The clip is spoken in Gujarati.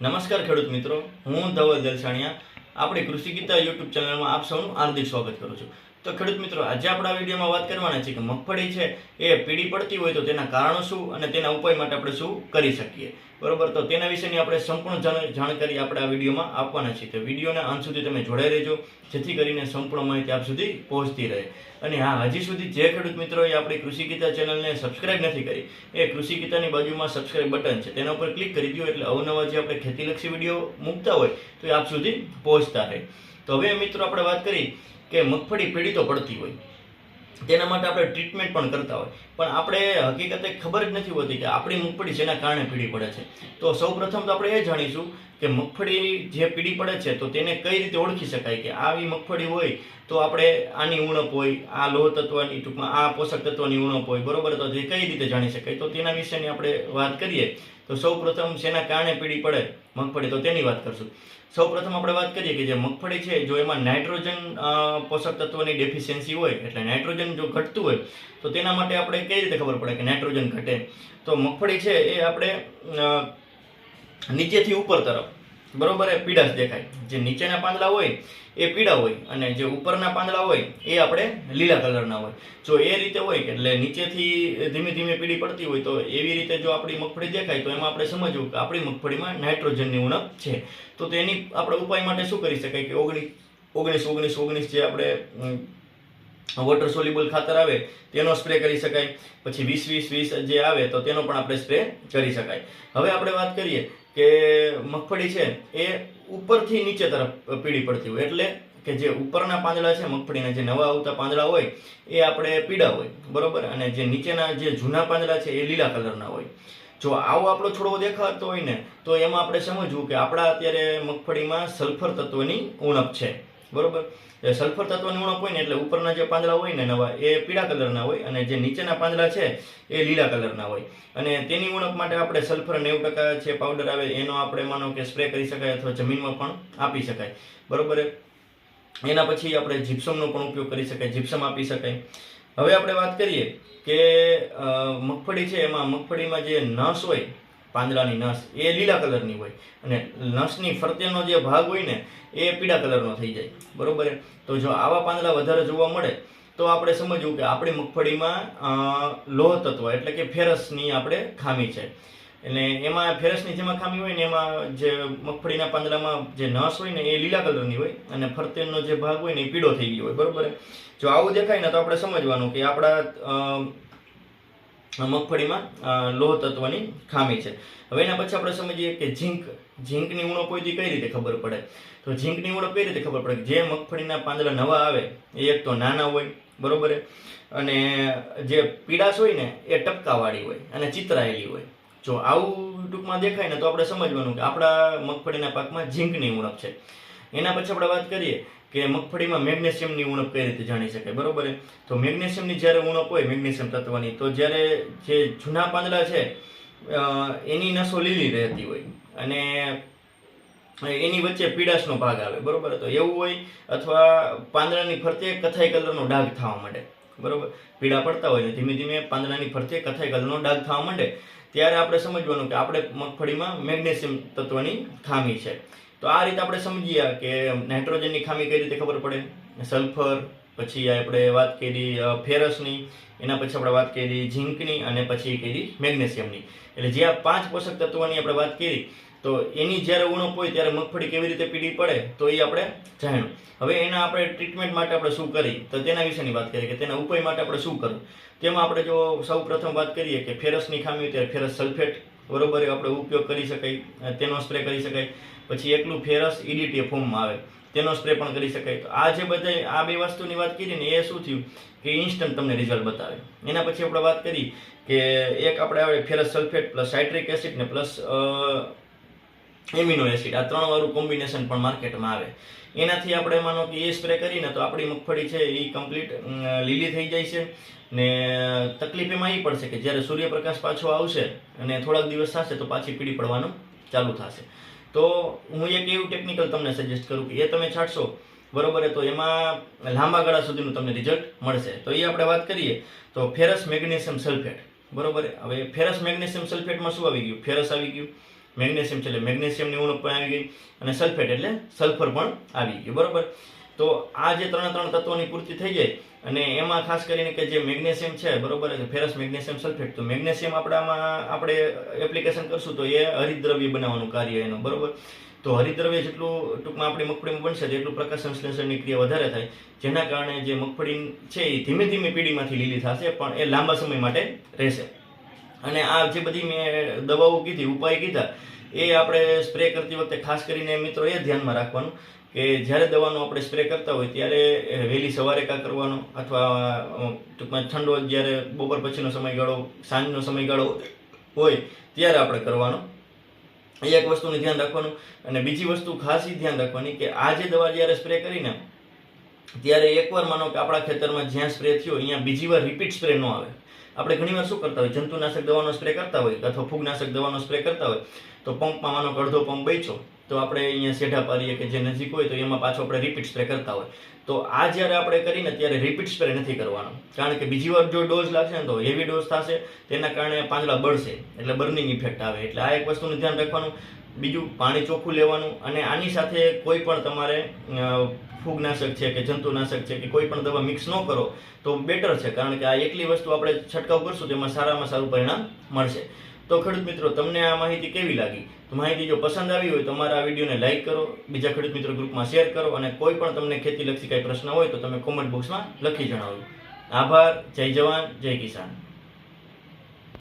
નમસ્કાર ખેડૂત મિત્રો, હું ધવલ દલસાણિયા આપણી કૃષિ ગીતા યુટ્યુબ ચેનલમાં આપ સૌનું હાર્દિક સ્વાગત કરું છું. તો ખેડૂત મિત્રો, આજે આપણા વિડીયોમાં વાત કરવાના છે કે મગફળી છે એ પીળી પડતી હોય તો તેના કારણો શું અને તેના ઉપાય માટે આપણે શું કરી શકીએ. બરોબર, તો તેના વિશેની આપણે સંપૂર્ણ જાણકારી આપણે આ વિડીયોમાં આપવાના છીએ. તો વિડીયોના અંત સુધી તમે જોડાઈ રહેજો, જેથી કરીને સંપૂર્ણ માહિતી આપ સુધી પહોંચતી રહે. અને હા, હજી સુધી જે ખેડૂત મિત્રોએ આપણી કૃષિ ગીતા ચેનલને સબસ્ક્રાઇબ નથી કરી, એ કૃષિ ગીતાની બાજુમાં સબસ્ક્રાઇબ બટન છે, તેના ઉપર ક્લિક કરી દો, એટલે અવનવા જે આપણે ખેતીલક્ષી વિડીયો મૂકતા હોય તો એ આપ સુધી પહોંચતા રહે. તો હવે મિત્રો આપણે વાત કરી કે મગફળી પીળી તો પડતી હોય, તેના માટે આપણે ટ્રીટમેન્ટ પણ કરતા હોય, પણ આપણે હકીકતે ખબર જ નથી હોતી કે આપણી મગફળી શેના કારણે પીળી પડે છે. તો સૌ પ્રથમ તો આપણે એ જાણીશું કે મગફળી જે પીળી પડે છે તો તેને કઈ રીતે ઓળખી શકાય કે આવી મગફળી હોય તો આપણે આની ઉણપ હોય, આ લોહ તત્વની, ટૂંકમાં આ પોષક તત્વની ઉણપ હોય. બરોબર, તો તે કઈ રીતે જાણી શકાય, તો તેના વિશેની આપણે વાત કરીએ. તો સૌ પ્રથમ શેના કારણે પીળી પડે મગફળી, તો તેની વાત કરશું. સૌ પ્રથમ આપણે વાત કરીએ કે જે મગફળી છે, જો એમાં નાઇટ્રોજન પોષક તત્વની ડેફિશિયન્સી હોય, એટલે નાઇટ્રોજન જો ઘટતું હોય તો તેના માટે આપણે કઈ રીતે ખબર પડે કે નાઇટ્રોજન ઘટે. તો મગફળી છે એ આપણે નીચેથી ઉપર તરફ, બરોબર, એ પીળાશ દેખાય. જે નીચેના પાંદડા હોય એ પીળા હોય અને જે ઉપરના પાંદડા હોય એ આપણે લીલા કલરના હોય. જો એ રીતે હોય એટલે નીચેથી ધીમે ધીમે પીળી પડતી હોય, તો એવી રીતે જો આપણી મગફળી દેખાય તો એમાં આપણે સમજવું કે આપણી મગફળીમાં નાઇટ્રોજનની ઉણપ છે. તો તેની આપણે ઉપાય માટે શું કરી શકાય કે 19-19-19 જે આપણે વોટર સોલ્યુબલ ખાતર આવે તેનો સ્પ્રે કરી શકાય. પછી 20-20-20 જે આવે તો તેનો પણ આપણે સ્પ્રે કરી શકાય. હવે આપણે વાત કરીએ કે મગફળી છે એ ઉપરથી નીચે તરફ પીળી પડતી હોય, એટલે કે જે ઉપરના પાંદડા છે મગફળીના, જે નવા આવતા પાંદડા હોય એ આપણે પીળા હોય, બરોબર, અને જે નીચેના જે જૂના પાંદડા છે એ લીલા કલરના હોય. જો આવો આપણો છોડવો દેખાતો હોય ને તો એમાં આપણે સમજવું કે આપણા અત્યારે મગફળીમાં સલ્ફર તત્વની ઉણપ છે. બરોબર, સલ્ફર તત્વની ઉણપ હોય ને એટલે ઉપરના જે પાંદડા હોય ને નવા એ પીળા કલરના હોય અને જે નીચેના પાંદડા છે એ લીલા કલરના હોય. અને તેની ઉણપ માટે આપણે સલ્ફર 90% છે પાવડર આવે એનો આપણે માનો કે સ્પ્રે કરી શકાય અથવા જમીનમાં પણ આપી શકાય. બરોબર, એના પછી આપણે જીપ્સમનો પણ ઉપયોગ કરી શકાય, જીપ્સમ આપી શકાય. હવે આપણે વાત કરીએ કે મગફળી છે એમાં મગફળીમાં જે નસ હોય, પાંદડાની નસ એ લીલા કલરની હોય અને નસની ફરતેનો જે ભાગ હોય ને એ પીળા કલરનો થઈ જાય. બરોબર, તો જો આવા પાંદડા વધારે જોવા મળે તો આપણે સમજવું કે આપણી મગફળીમાં લોહ તત્વ એટલે કે ફેરસની આપણે ખામી છે. એટલે એમાં ફેરસની જેમાં ખામી હોય ને એમાં જે મગફળીના પાંદડામાં જે નસ હોય ને એ લીલા કલરની હોય અને ફરતેનો જે ભાગ હોય ને એ પીળો થઈ ગયો હોય. બરોબર, જો આવું દેખાય ને તો આપણે સમજવાનું કે આપણા મગફળીમાં લોહ તત્વની ખામી છે. હવે એના પછી આપણે સમજીએ કે ઝીંકની ઉણપ હોય કઈ રીતે ખબર પડે. તો ઝીંકની ઉણપ કઈ રીતે ખબર પડે, જે મગફળીના પાંદડા નવા આવે એ એક તો નાના હોય, બરોબર, અને જે પીળાશ હોય ને એ ટપકાવાળી હોય અને ચિતરાયેલી હોય. જો આવું ટૂંકમાં દેખાય ને તો આપણે સમજવાનું કે આપણા મગફળીના પાકમાં ઝીંકની ઉણપ છે. એના પછી આપણે વાત કરીએ કે મગફળીમાં મેગ્નેશિયમની ઉણપ કઈ રીતે જાણી શકાય. બરોબર, તો મેગ્નેશિયમની જ્યારે ઉણપ હોય, મેગ્નેશિયમ તત્વની, તો જ્યારે જે જૂના પાંદડા છે એની નસો લીલી રહેતી હોય અને એની વચ્ચે પીળાશનો ભાગ આવે. બરોબર, તો એવું હોય અથવા પાંદડાની ફરતે કથાઈ કલરનો ડાઘ થવા માંડે. બરોબર, પીળા પડતા હોય ને ધીમે ધીમે પાંદડાની ફરતે કથાઈ કલરનો ડાઘ થવા માંડે, ત્યારે આપણે સમજવાનું કે આપણે મગફળીમાં મેગ્નેશિયમ તત્વની ખામી છે. તો આ રીતે આપણે સમજીએ કે નાઇટ્રોજનની ખામી કઈ રીતે ખબર પડે, સલ્ફર, પછી આપણે વાત કરી ફેરસની, એના પછી આપણે વાત કરી ઝીંકની અને પછી કરી મેગ્નેશિયમની. એટલે જે આ 5 પોષક તત્વોની આપણે વાત કરી તો એની જ્યારે ઉણપ હોય ત્યારે મગફળી કેવી રીતે પીળી પડે તો એ આપણે જાણ્યું. હવે એના આપણે ટ્રીટમેન્ટ માટે આપણે શું કરી તો તેના વિશેની વાત કરીએ કે તેના ઉપાય માટે આપણે શું કરવું. તેમાં આપણે જો સૌ પ્રથમ વાત કરીએ કે ફેરસની ખામી હોય ત્યારે ફેરસ સલ્ફેટ, બરોબર, આપણે ઉપયોગ કરી શકાય, તેનો સ્પ્રે કરી શકાય. પછી એકલું ફેરસ EDTA ફોર્મમાં આવે તેનો સ્પ્રે પણ કરી શકાય. તો આ જે બધા આ 2 વસ્તુની વાત કરી ને એ શું થયું કે ઇન્સ્ટન્ટ તમને રિઝલ્ટ બતાવે. એના પછી આપણે વાત કરી કે એક આપણે આવે ferrous sulphate plus citric acid ને પ્લસ એમિનો એસિડ, આ 3 વાળું કોમ્બિનેશન પણ માર્કેટમાં આવે. એનાથી આપણે માનો કે એ સ્પ્રે કરીને તો આપણી મગફળી છે એ કમ્પ્લીટ લીલી થઈ જાય છે. ને તકલીફ એમાં એ પડશે કે જ્યારે સૂર્યપ્રકાશ પાછો આવશે અને થોડાક દિવસ થશે તો પાછી પીળી પડવાનું ચાલુ થશે. તો હું એક એવું ટેકનિકલ તમને સજેસ્ટ કરું કે એ તમે છાંટશો, બરોબર, તો એમાં લાંબા ગાળા સુધીનું તમને રિઝલ્ટ મળશે. તો એ આપણે વાત કરીએ તો ફેરસ મેગ્નેશિયમ સલ્ફેટ. બરોબર, હવે ફેરસ મેગ્નેશિયમ સલ્ફેટમાં શું આવી ગયું, ફેરસ આવી ગયું, મેગ્નેશિયમ છે એટલે મેગ્નેશિયમની ઉણપ પણ આવી ગઈ, અને સલ્ફેટ એટલે સલ્ફર પણ આવી ગયું, બરોબર. તો આ જે ત્રણ તત્વોની પૂર્તિ થઈ જાય, અને એમાં ખાસ કરીને કે જે મેગ્નેશિયમ છે, બરોબર, ફેરસ મેગ્નેશિયમ સલ્ફેટ, તો મેગ્નેશિયમ આપણે એપ્લિકેશન કરશું તો એ હરિતદ્રવ્ય બનાવવાનું કાર્ય એનું, બરોબર. તો હરિતદ્રવ્ય જેટલું ટૂંકમાં આપણી મગફળીમાં બનશે તેટલું પ્રકાશ સંશ્લેષણની ક્રિયા વધારે થાય, જેના કારણે જે મગફળી છે એ ધીમે ધીમે પીળીમાંથી લીલી થશે, પણ એ લાંબા સમય માટે રહેશે. અને આ જે બધી મેં દવાઓ કીધી, ઉપાય કીધા, એ આપણે સ્પ્રે કરતી વખતે ખાસ કરીને મિત્રો એ ધ્યાનમાં રાખવાનું કે જ્યારે દવાનો આપણે સ્પ્રે કરતા હોય ત્યારે વહેલી સવારે કાં કરવાનો, અથવા ટૂંકમાં ઠંડો જ્યારે બપોર પછીનો સમયગાળો, સાંજનો સમયગાળો હોય ત્યારે આપણે કરવાનો. એ એક વસ્તુનું ધ્યાન રાખવાનું. અને બીજી વસ્તુ ખાસ ધ્યાન રાખવાની કે આ જે દવા જ્યારે સ્પ્રે કરીને ત્યારે એકવાર માનો કે આપણા ખેતરમાં જ્યાં સ્પ્રે થયો અહીંયા બીજી વાર રિપીટ સ્પ્રે ન આવે. આપણે ઘણીવાર શું કરતા હોય, જંતુનાશક દવાનો સ્પ્રે કરતા હોય અથવા ફૂગનાશક દવાનો સ્પ્રે કરતા હોય, તો પંપમાં માનો કે અડધો પંપ બચ્યો તો આપણે અહીંયા સેઢા પાડીએ કે જે નજીક હોય તો એમાં પાછો આપણે રિપીટ સ્પ્રે કરતા હોય. તો આ જ્યારે આપણે કરીને ત્યારે રિપીટ સ્પ્રે નથી કરવાનો, કારણ કે બીજી વાર જો ડોઝ લાગશે ને તો હેવી ડોઝ થશે, તેના કારણે પાંદડા બળશે, એટલે બર્નિંગ ઇફેક્ટ આવે. એટલે આ એક વસ્તુનું ધ્યાન રાખવાનું. બીજું, પાણી ચોખ્ખું લેવાનું, અને આની સાથે કોઈ પણ તમારે ફૂગનાશક છે કે જંતુનાશક છે કે કોઈ પણ દવા મિક્સ ન કરો તો બેટર છે, કારણ કે આ એકલી વસ્તુ આપણે છંટકાવ કરશું તેમાં સારામાં સારું પરિણામ મળશે. તો ખેડૂત મિત્રો, તમને આ માહિતી કેવી લાગી? તો માહિતી જો પસંદ આવી હોય તો અમારા આ વિડીયોને લાઇક કરો, બીજા ખેડૂત મિત્રો ગ્રુપમાં શેર કરો, અને કોઈ પણ તમને ખેતીલક્ષી કંઈ પ્રશ્ન હોય તો તમે કોમેન્ટ બોક્સમાં લખી જણાવો. આભાર. જય જવાન, જય કિસાન.